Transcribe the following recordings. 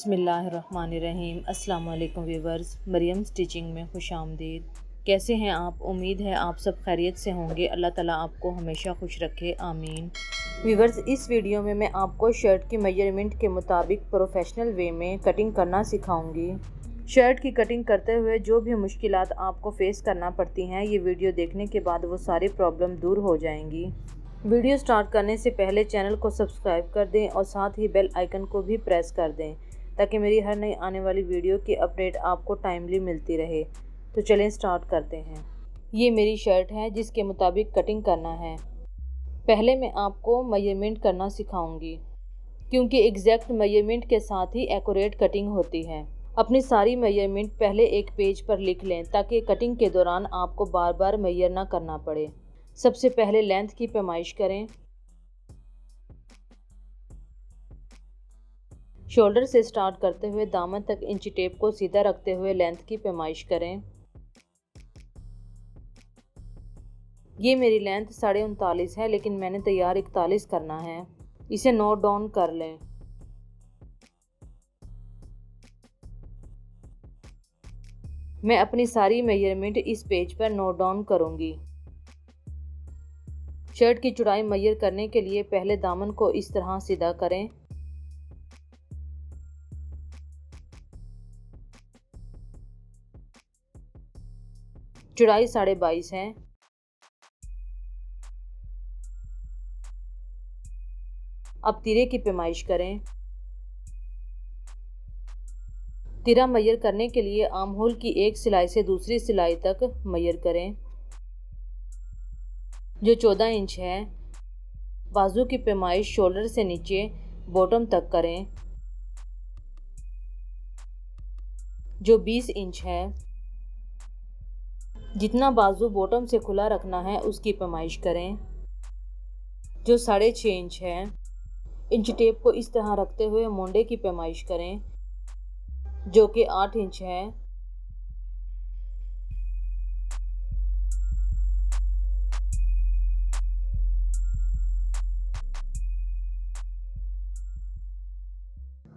बिस्मिल्लाहिर्रहमानिर्रहीम। अस्सलाम वालेकुम व्यूवर्स, मरियम स्टिचिंग में खुशामदीद। कैसे हैं आप? उम्मीद है आप सब खैरियत से होंगे। अल्लाह ताला आपको हमेशा खुश रखे, आमीन। व्यूवर्स, इस वीडियो में मैं आपको शर्ट की मेजरमेंट के मुताबिक प्रोफेशनल वे में कटिंग करना सिखाऊंगी। शर्ट की कटिंग करते हुए जो भी मुश्किलात आपको फेस करना पड़ती हैं, ये वीडियो देखने के बाद वो सारी प्रॉब्लम दूर हो जाएंगी। वीडियो स्टार्ट करने से पहले चैनल को सब्सक्राइब कर दें और साथ ही बेल आइकन को भी प्रेस कर दें ताकि मेरी हर नई आने वाली वीडियो की अपडेट आपको टाइमली मिलती रहे। तो चलें स्टार्ट करते हैं। ये मेरी शर्ट है जिसके मुताबिक कटिंग करना है। पहले मैं आपको मेजरमेंट करना सिखाऊंगी क्योंकि एग्जैक्ट मेजरमेंट के साथ ही एक्यूरेट कटिंग होती है। अपनी सारी मेजरमेंट पहले एक पेज पर लिख लें ताकि कटिंग के दौरान आपको बार बार मेजर ना करना पड़े। सबसे पहले लेंथ की पैमाइश करें। शोल्डर से स्टार्ट करते हुए दामन तक इंची टेप को सीधा रखते हुए लेंथ की पैमाइश करें। ये मेरी लेंथ 39.5 है, लेकिन मैंने तैयार 41 करना है। इसे नोट डाउन कर लें। मैं अपनी सारी मेजरमेंट इस पेज पर नोट डाउन करूंगी। शर्ट की चौड़ाई मेजर करने के लिए पहले दामन को इस तरह सीधा करें। चौड़ाई 22.5 है। अब तीरे की पैमाइश करें। तीरा मेजर करने के लिए आर्म होल की एक सिलाई से दूसरी सिलाई तक मेजर करें जो 14 इंच है। बाजू की पैमाइश शोल्डर से नीचे बॉटम तक करें जो 20 इंच है। जितना बाजू बॉटम से खुला रखना है उसकी पैमाइश करें जो 6.5 इंच है। इंच टेप को इस तरह रखते हुए मोंडे की पैमाइश करें जो कि 8 इंच है।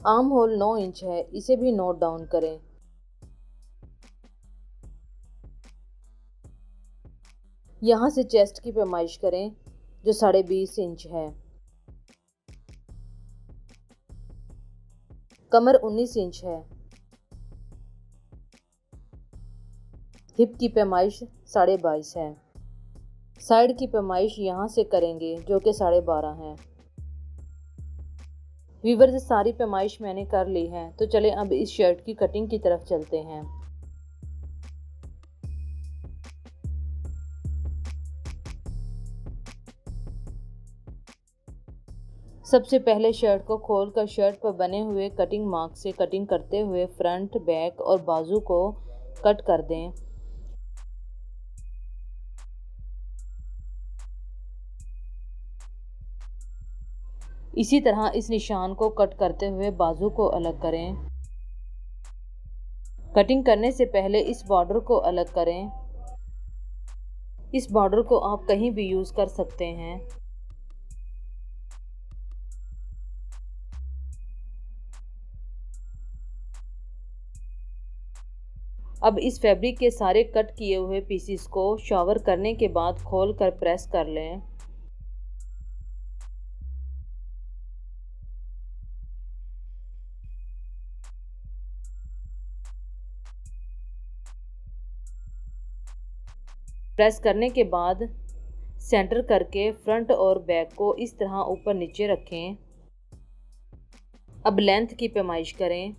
आर्म होल 9 इंच है, इसे भी नोट डाउन करें। यहाँ से चेस्ट की पैमाइश करें जो 20.5 इंच है। कमर 19 इंच है। हिप की पैमाइश 22.5 है। साइड की पैमाइश यहाँ से करेंगे जो कि 12.5 है। वीवर सारी पैमाइश मैंने कर ली है, तो चलें अब इस शर्ट की कटिंग की तरफ चलते हैं। सबसे पहले शर्ट को खोलकर शर्ट पर बने हुए कटिंग मार्क से कटिंग करते हुए फ्रंट, बैक और बाजू को कट कर दें। इसी तरह इस निशान को कट करते हुए बाजू को अलग करें। कटिंग करने से पहले इस बॉर्डर को अलग करें। इस बॉर्डर को आप कहीं भी यूज़ कर सकते हैं। अब इस फैब्रिक के सारे कट किए हुए पीसीस को शावर करने के बाद खोलकर प्रेस कर लें। प्रेस करने के बाद सेंटर करके फ्रंट और बैक को इस तरह ऊपर नीचे रखें। अब लेंथ की पैमाइश करें।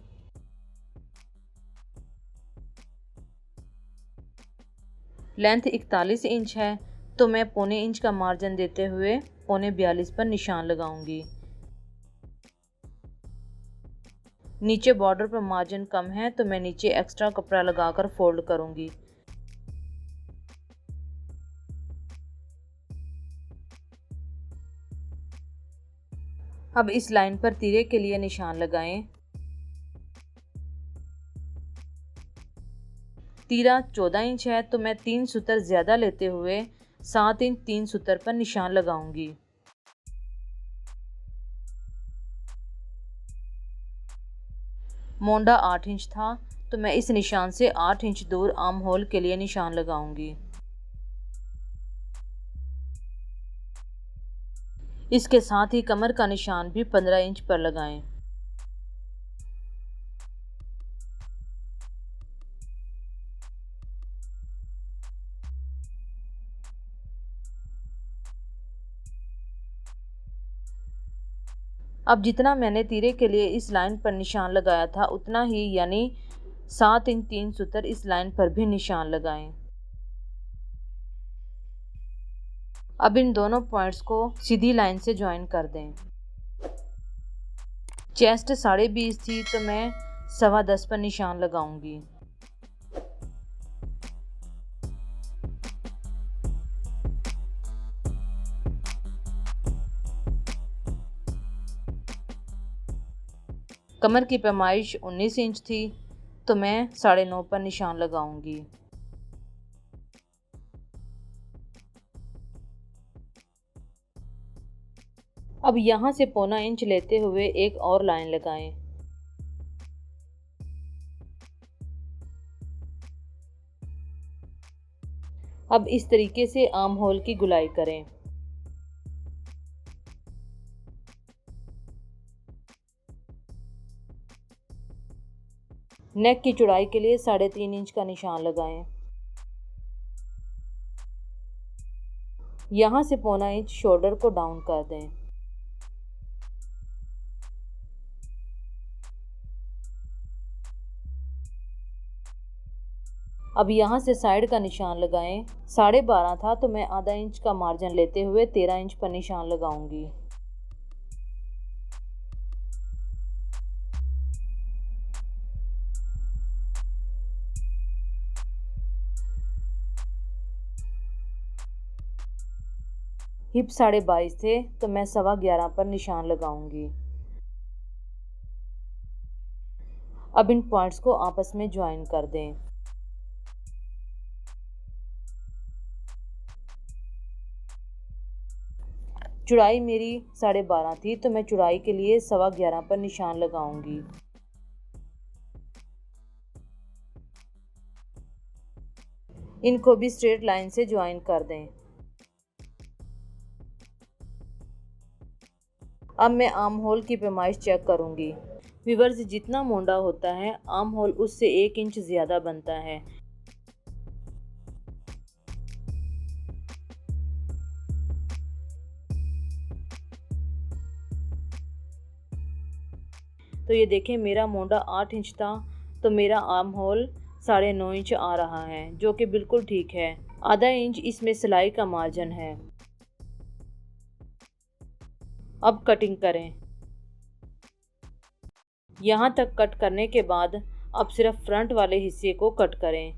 लेंथ 41 इंच है, तो मैं 0.25 इंच का मार्जिन देते हुए 0.42 पर निशान लगाऊंगी। नीचे बॉर्डर पर मार्जिन कम है तो मैं नीचे एक्स्ट्रा कपड़ा लगाकर फोल्ड करूंगी। अब इस लाइन पर तीरे के लिए निशान लगाएं। तीरा 14 इंच है, तो मैं 3 सूतर ज़्यादा लेते हुए 7 इंच 3 सूतर पर निशान लगाऊंगी। मोंडा 8 इंच था, तो मैं इस निशान से 8 इंच दूर आर्म होल के लिए निशान लगाऊंगी। इसके साथ ही कमर का निशान भी 15 इंच पर लगाएं। अब जितना मैंने तीरे के लिए इस लाइन पर निशान लगाया था उतना ही यानी 7 इंच 3 सूत्र इस लाइन पर भी निशान लगाएं। अब इन दोनों पॉइंट्स को सीधी लाइन से ज्वाइन कर दें। चेस्ट 20.5 थी, तो मैं 10.25 पर निशान लगाऊंगी। कमर की पैमाइश 19 इंच थी, तो मैं 9.5 पर निशान लगाऊंगी। अब यहाँ से 1.25 इंच लेते हुए एक और लाइन लगाएं। अब इस तरीके से आर्म होल की गुलाई करें। नेक की चौड़ाई के लिए 3.5 इंच का निशान लगाएं। यहाँ से 1.25 इंच शोल्डर को डाउन कर दें। अब यहाँ से साइड का निशान लगाएं। 12.5 था, तो मैं आधा इंच का मार्जिन लेते हुए 13 इंच पर निशान लगाऊंगी। हिप 22.5 थे, तो मैं 11.25 पर निशान लगाऊंगी। अब इन पॉइंट्स को आपस में ज्वाइन कर दें। चौड़ाई मेरी 12.5 थी, तो मैं चौड़ाई के लिए 11.25 पर निशान लगाऊंगी। इनको भी स्ट्रेट लाइन से ज्वाइन कर दें। अब मैं आर्म होल की पैमाइश चेक करूंगी। व्यूअर्स, जितना मोंडा होता है आर्म होल उससे 1 इंच ज़्यादा बनता है। तो ये देखें, मेरा मोंडा 8 इंच था, तो मेरा आर्म होल 9.5 इंच आ रहा है, जो कि बिल्कुल ठीक है। आधा इंच इसमें सिलाई का मार्जिन है। अब कटिंग करें। यहाँ तक कट करने के बाद अब सिर्फ फ्रंट वाले हिस्से को कट करें।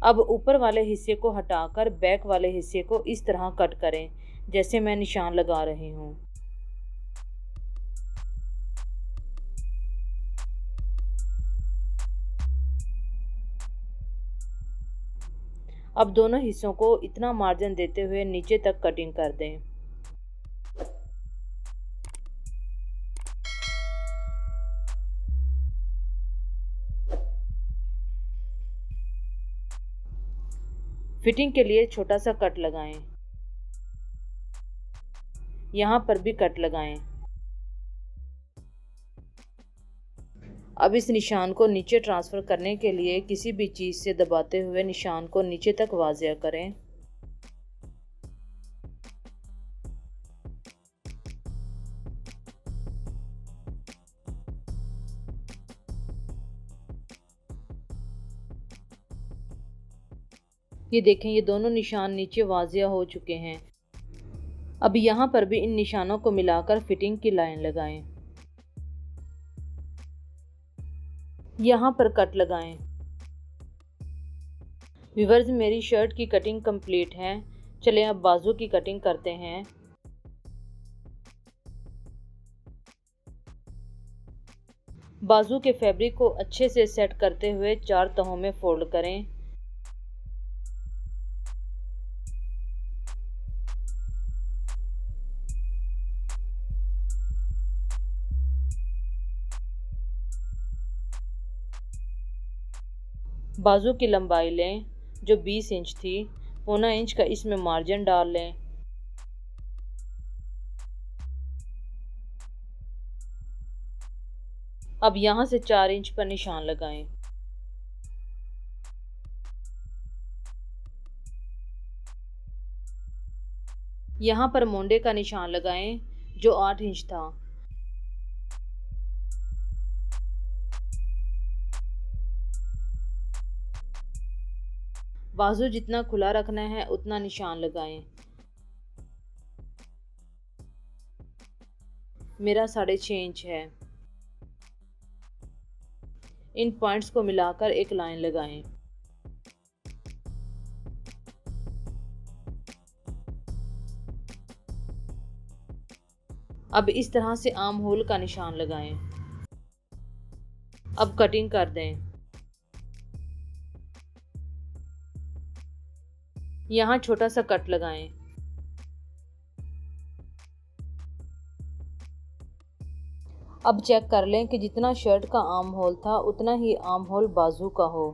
अब ऊपर वाले हिस्से को हटाकर बैक वाले हिस्से को इस तरह कट करें जैसे मैं निशान लगा रही हूँ। अब दोनों हिस्सों को इतना मार्जिन देते हुए नीचे तक कटिंग कर दें। फिटिंग के लिए छोटा सा कट लगाएं। यहाँ पर भी कट लगाएं। अब इस निशान को नीचे ट्रांसफ़र करने के लिए किसी भी चीज़ से दबाते हुए निशान को नीचे तक वाज़िया करें। ये देखें, ये दोनों निशान नीचे वाज़िया हो चुके हैं। अब यहाँ पर भी इन निशानों को मिलाकर फिटिंग की लाइन लगाएं। यहाँ पर कट लगाएं। व्यूअर्स, मेरी शर्ट की कटिंग कंप्लीट है। चलें अब बाजू की कटिंग करते हैं। बाजू के फैब्रिक को अच्छे से सेट करते हुए 4 तहों में फोल्ड करें। बाजू की लंबाई लें जो 20 इंच थी, पौना इंच का इसमें मार्जिन डाल लें। अब यहाँ से 4 इंच पर निशान लगाएं। यहाँ पर मोंडे का निशान लगाएं जो 8 इंच था। बाजू जितना खुला रखना है उतना निशान लगाएं। मेरा 6.5 इंच है। इन पॉइंट्स को मिलाकर एक लाइन लगाएं। अब इस तरह से आर्म होल का निशान लगाएं। अब कटिंग कर दें। यहाँ छोटा सा कट लगाएं। अब चेक कर लें कि जितना शर्ट का आर्म होल था उतना ही आर्म होल बाजू का हो।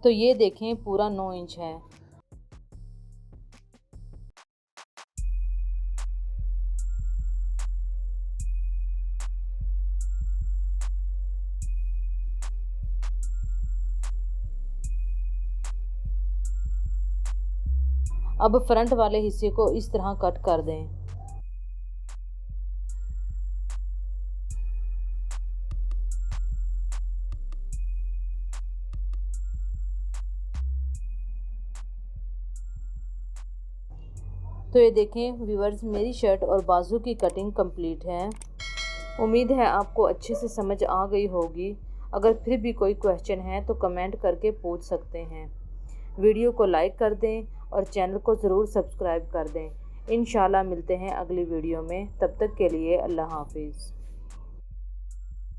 तो ये देखें पूरा 9 इंच है। अब फ्रंट वाले हिस्से को इस तरह कट कर दें। तो ये देखें व्यूअर्स, मेरी शर्ट और बाजू की कटिंग कंप्लीट है। उम्मीद है आपको अच्छे से समझ आ गई होगी। अगर फिर भी कोई क्वेश्चन है तो कमेंट करके पूछ सकते हैं। वीडियो को लाइक कर दें और चैनल को ज़रूर सब्सक्राइब कर दें। इंशाल्लाह मिलते हैं अगली वीडियो में। तब तक के लिए अल्लाह हाफिज़।